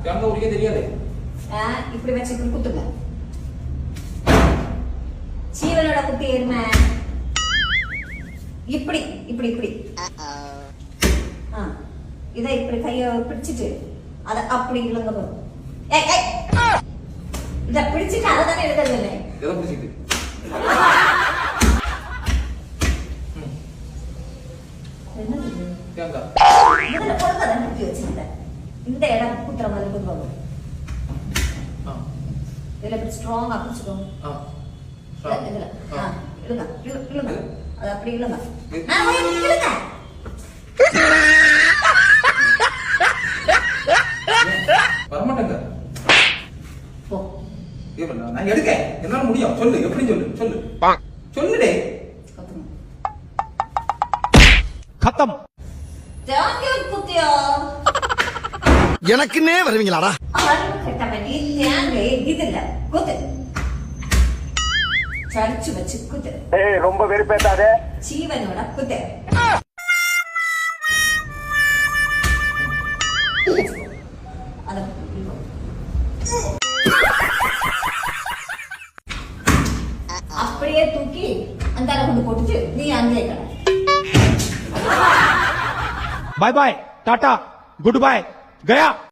தேங்காய் உரிக்க தெரியாது. இப்படி வச்சு குத்துங்க. சீவனோட குத்தி எருமை. இப்படி இப்படி இப்படி. இதை இப்படி கைய பிடிச்சிட்டு அத அப்படி இழுங்க போதும். இத பிடிச்சிட்டு அதை தானே எழுதுறது இல்லை. எதை பிடிச்சிட்டு? இந்த இடம் குத்துற மாதிரி குத்துவாங்க. இதுல ஸ்ட்ராங்கா பிடிச்சுக்கோங்க. இதுல இழுங்க இழுங்க. அது அப்படி இழுங்க. இழுங்க. வரமாட்டேங்க. போ. நான் எடுக்க என்னால முடியும். சொல்லு எப்படி சொல்லு சொல்லு சொல்லுடே. खत्म தேங்காய் குத்தியா எனக்குன்னே வருவீங்களாடா? கட்டமணி தேங்காய் இதுல குத்து. சர்ச்சு வச்சு குத்து. ஏய் ரொம்ப வெறுப்பேத்தாதே. ஜீவனோட குத்து. அப்படியே தூக்கி அந்த கொண்டு போட்டுட்டு நீ அங்கே கடை. Bye bye tata goodbye गया।